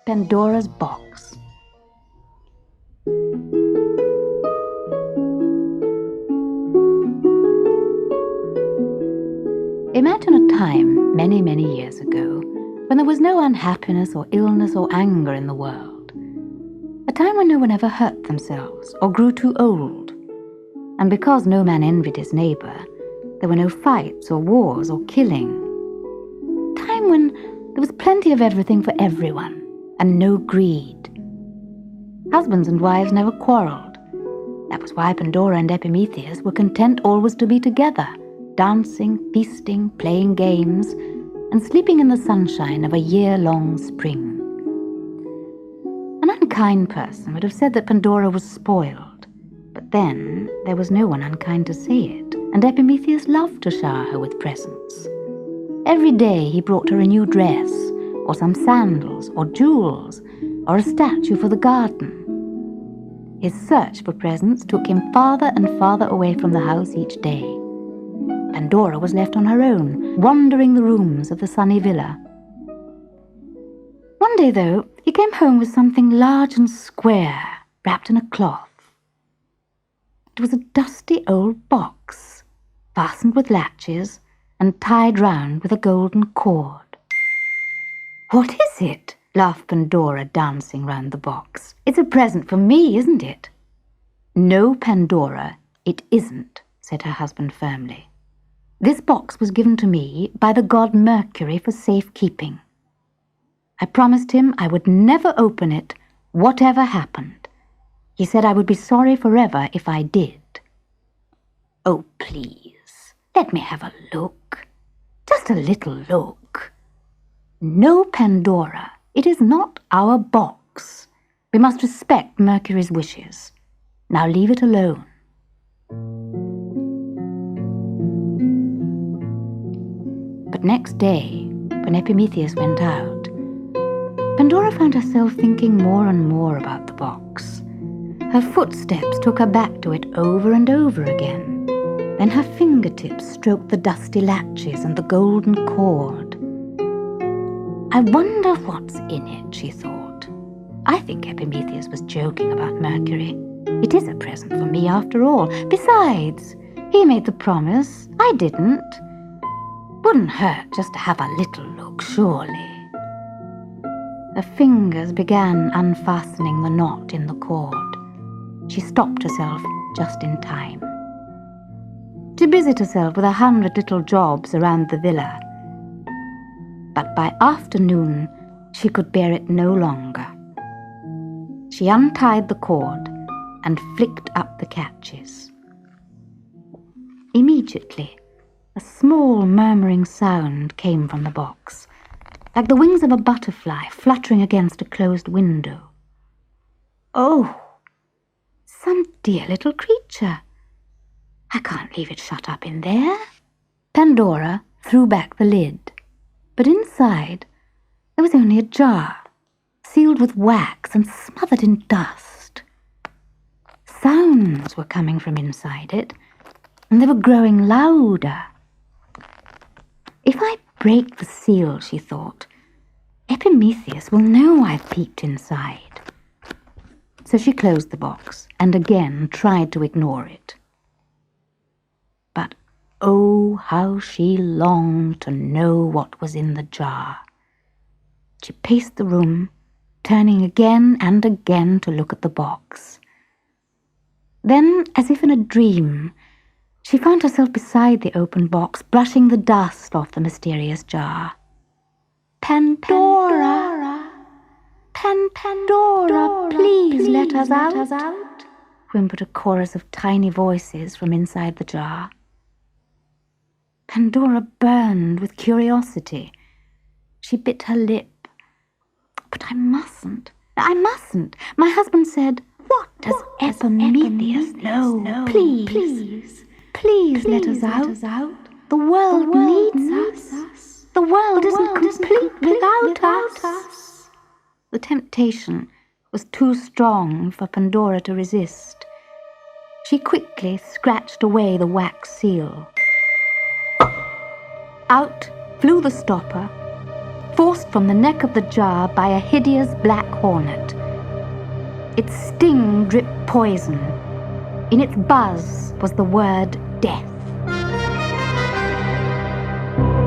Pandora's Box. Imagine a time many, many years ago when there was no unhappiness or illness or anger in the world. A time when no one ever hurt themselves or grew too old. And because no man envied his neighbor, there were no fights or wars or killing. A time when there was plenty of everything for everyone and no greed. Husbands and wives never quarreled. That was why Pandora and Epimetheus were content always to be together, dancing, feasting, playing games, and sleeping in the sunshine of a year-long spring. An unkind person would have said that Pandora was spoiled, but then there was no one unkind to say it, and Epimetheus loved to shower her with presents. Every day he brought her a new dress, or some sandals, or jewels, or a statue for the garden. His search for presents took him farther and farther away from the house each day. Pandora was left on her own, wandering the rooms of the sunny villa. One day, though, he came home with something large and square, wrapped in a cloth. It was a dusty old box, fastened with latches and tied round with a golden cord. "What is it?" laughed Pandora, dancing round the box. "It's a present for me, isn't it?" "No, Pandora, it isn't," said her husband firmly. "This box was given to me by the god Mercury for safekeeping. I promised him I would never open it, whatever happened. He said I would be sorry forever if I did." "Oh, please, let me have a look. Just a little look." "No, Pandora, it is not our box. We must respect Mercury's wishes. Now leave it alone." But next day, when Epimetheus went out, Pandora found herself thinking more and more about the box. Her footsteps took her back to it over and over again. Then her fingertips stroked the dusty latches and the golden cord. "I wonder what's in it," she thought. "I think Epimetheus was joking about Mercury. It is a present for me after all. Besides, he made the promise. I didn't. Wouldn't hurt just to have a little look, surely." Her fingers began unfastening the knot in the cord. She stopped herself just in time. She busied herself with 100 little jobs around the villa. But by afternoon, she could bear it no longer. She untied the cord and flicked up the catches. Immediately, a small murmuring sound came from the box, like the wings of a butterfly fluttering against a closed window. "Oh, some dear little creature. I can't leave it shut up in there." Pandora threw back the lid, but inside there was only a jar, sealed with wax and smothered in dust. Sounds were coming from inside it, and they were growing louder. "If I break the seal," she thought, "Epimetheus will know I've peeked inside." So she closed the box and again tried to ignore it. But oh, how she longed to know what was in the jar. She paced the room, turning again and again to look at the box. Then, as if in a dream, she found herself beside the open box, brushing the dust off the mysterious jar. "Pandora! Pandora, please let us out," whimpered a chorus of tiny voices from inside the jar. Pandora burned with curiosity. She bit her lip. "But I mustn't. My husband said..." "What does Epimetheus know? Please let us out. The world needs us. The world isn't complete without us." The temptation was too strong for Pandora to resist. She quickly scratched away the wax seal. Out flew the stopper, forced from the neck of the jar by a hideous black hornet. Its sting dripped poison. In its buzz was the word death.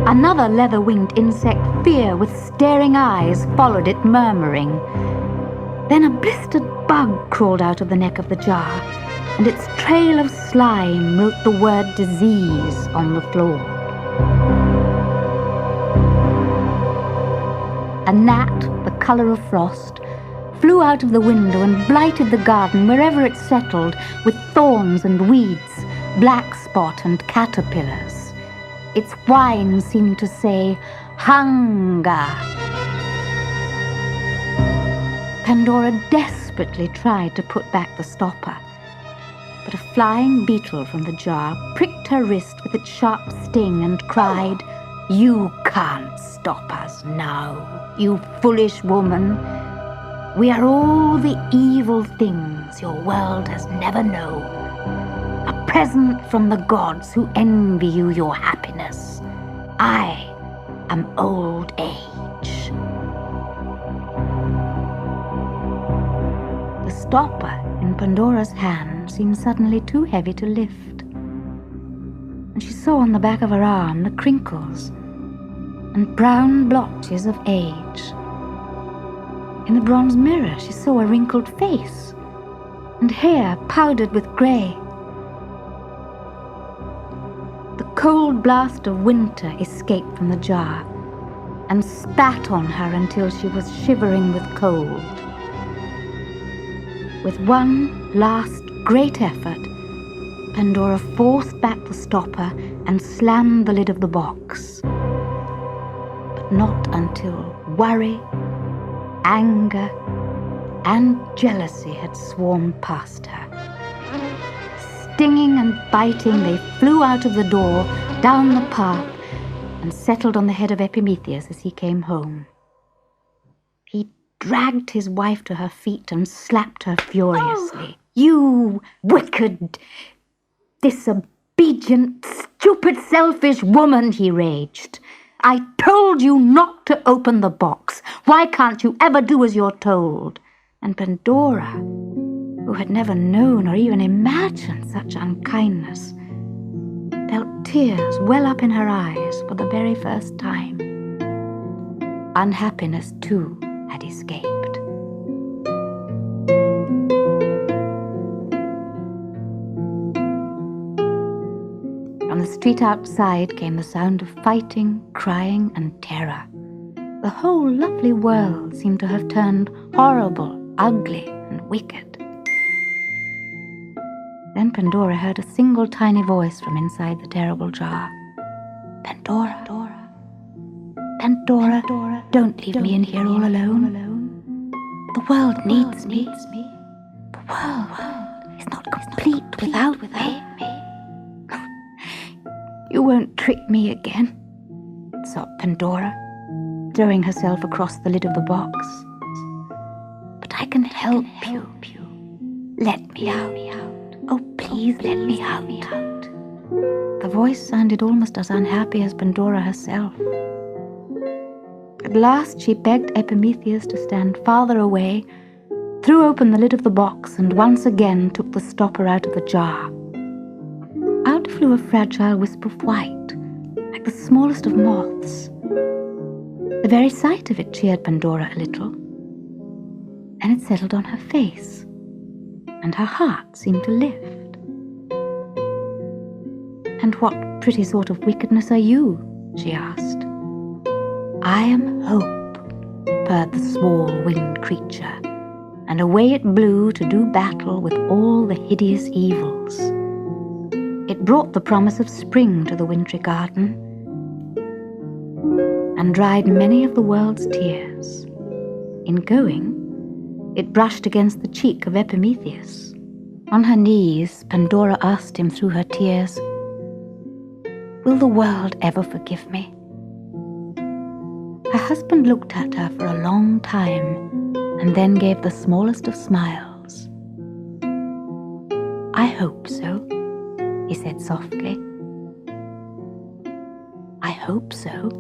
Another leather-winged insect, Fear, with staring eyes, followed it, murmuring. Then a blistered bug crawled out of the neck of the jar, and its trail of slime wrote the word disease on the floor. A gnat, the color of frost, flew out of the window and blighted the garden wherever it settled, with thorns and weeds, black spot and caterpillars. Its whine seemed to say, hunger. Pandora desperately tried to put back the stopper, but a flying beetle from the jar pricked her wrist with its sharp sting and cried, "You can't stop us now, you foolish woman. We are all the evil things your world has never known. A present from the gods who envy you your happiness. I am old age." The stopper in Pandora's hand seemed suddenly too heavy to lift, and she saw on the back of her arm the crinkles and brown blotches of age. In the bronze mirror she saw a wrinkled face and hair powdered with grey. The cold blast of winter escaped from the jar and spat on her until she was shivering with cold. With one last great effort, Pandora forced back the stopper and slammed the lid of the box. But not until worry, anger, and jealousy had swarmed past her. Stinging and biting, they flew out of the door, down the path, and settled on the head of Epimetheus as he came home. He dragged his wife to her feet and slapped her furiously. "You wicked, disobedient, stupid, selfish woman," he raged. "I told you not to open the box. Why can't you ever do as you're told?" And Pandora, who had never known or even imagined such unkindness, felt tears well up in her eyes for the very first time. Unhappiness, too, had escaped. From the street outside came the sound of fighting, crying, and terror. The whole lovely world seemed to have turned horrible, ugly, and wicked. Then Pandora heard a single tiny voice from inside the terrible jar. "Pandora, Pandora, don't leave me in here all alone. The world needs me. The world is not complete without me. You won't trick me again," sobbed Pandora, throwing herself across the lid of the box. "But I can help you. Let me out. Oh, please let me out." The voice sounded almost as unhappy as Pandora herself. At last she begged Epimetheus to stand farther away, threw open the lid of the box, and once again took the stopper out of the jar. Out flew a fragile wisp of white, like the smallest of moths. The very sight of it cheered Pandora a little. Then it settled on her face, and her heart seemed to lift. "And what pretty sort of wickedness are you?" she asked. "I am Hope," purred the small winged creature, and away it blew to do battle with all the hideous evils. It brought the promise of spring to the wintry garden and dried many of the world's tears. In going, it brushed against the cheek of Epimetheus. On her knees, Pandora asked him through her tears, "Will the world ever forgive me?" Her husband looked at her for a long time and then gave the smallest of smiles. "I hope so," he said softly. "I hope so."